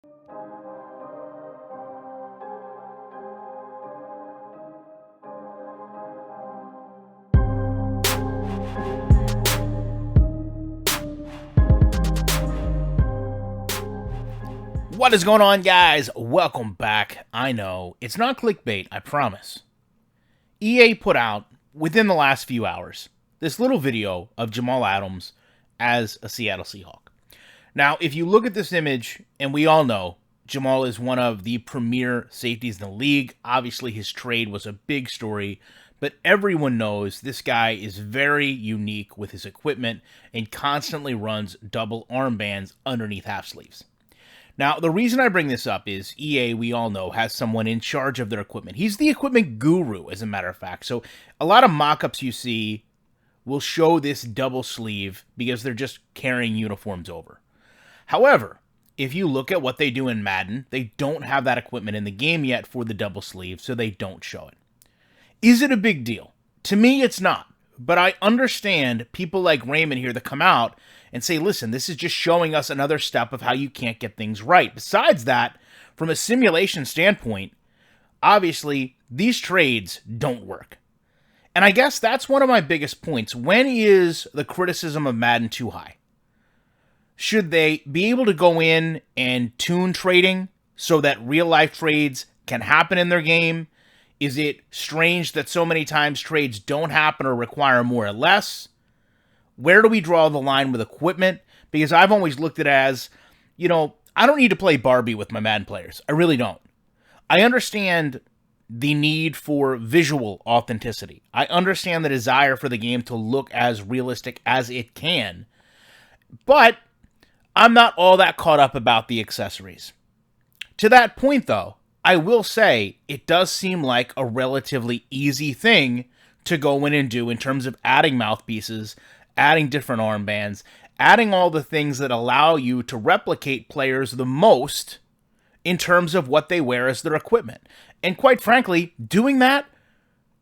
What is going on, guys? Welcome back. I know, it's not clickbait, I promise. EA put out, within the last few hours, this little video of Jamal Adams as a Seattle Seahawk. Now, if you look at this image, and we all know, Jamal is one of the premier safeties in the league. Obviously, his trade was a big story, but everyone knows this guy is very unique with his equipment and constantly runs double armbands underneath half sleeves. Now, the reason I bring this up is EA, we all know, has someone in charge of their equipment. He's the equipment guru, as a matter of fact. So a lot of mock-ups you see will show this double sleeve because they're just carrying uniforms over. However, if you look at what they do in Madden, they don't have that equipment in the game yet for the double sleeve, so they don't show it. Is it a big deal? To me, it's not. But I understand people like Raymond here that come out and say, listen, this is just showing us another step of how you can't get things right. Besides that, from a simulation standpoint, obviously, these trades don't work. And I guess that's one of my biggest points. When is the criticism of Madden too high? Should they be able to go in and tune trading so that real-life trades can happen in their game? Is it strange that so many times trades don't happen or require more or less? Where do we draw the line with equipment? Because I've always looked at it as, I don't need to play Barbie with my Madden players. I really don't. I understand the need for visual authenticity. I understand the desire for the game to look as realistic as it can. But I'm not all that caught up about the accessories. To that point, though, I will say it does seem like a relatively easy thing to go in and do in terms of adding mouthpieces, adding different armbands, adding all the things that allow you to replicate players the most in terms of what they wear as their equipment. And quite frankly, doing that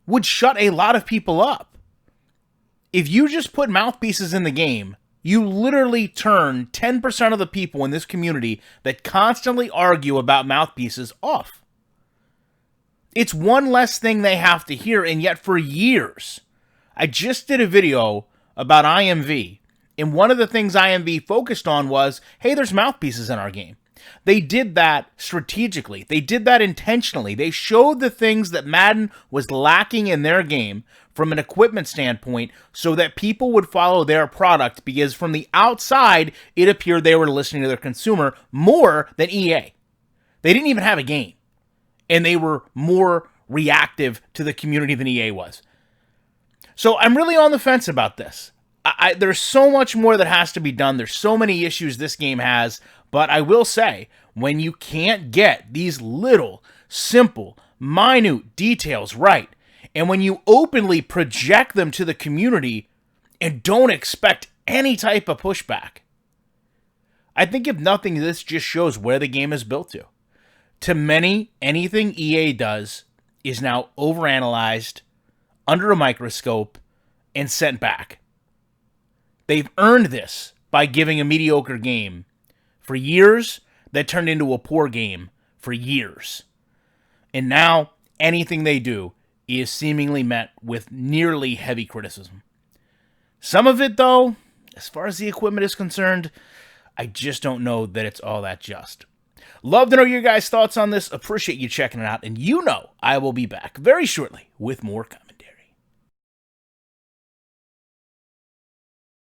would shut a lot of people up. If you just put mouthpieces in the game, you literally turn 10% of the people in this community that constantly argue about mouthpieces off. It's one less thing they have to hear, and yet for years, I just did a video about IMV, and one of the things IMV focused on was, hey, there's mouthpieces in our game. They did that strategically. They did that intentionally. They showed the things that Madden was lacking in their game from an equipment standpoint so that people would follow their product, because from the outside, it appeared they were listening to their consumer more than EA. They didn't even have a game, and they were more reactive to the community than EA was. So I'm really on the fence about this. There's so much more that has to be done. There's so many issues this game has, but I will say, when you can't get these little, simple, minute details right, and when you openly project them to the community and don't expect any type of pushback, I think if nothing, this just shows where the game is built to. To many, anything EA does is now overanalyzed, under a microscope, and sent back. They've earned this by giving a mediocre game for years that turned into a poor game for years. And now, anything they do is seemingly met with nearly heavy criticism. Some of it, though, as far as the equipment is concerned, I just don't know that it's all that just. Love to know your guys' thoughts on this. Appreciate you checking it out. And I will be back very shortly with more coming.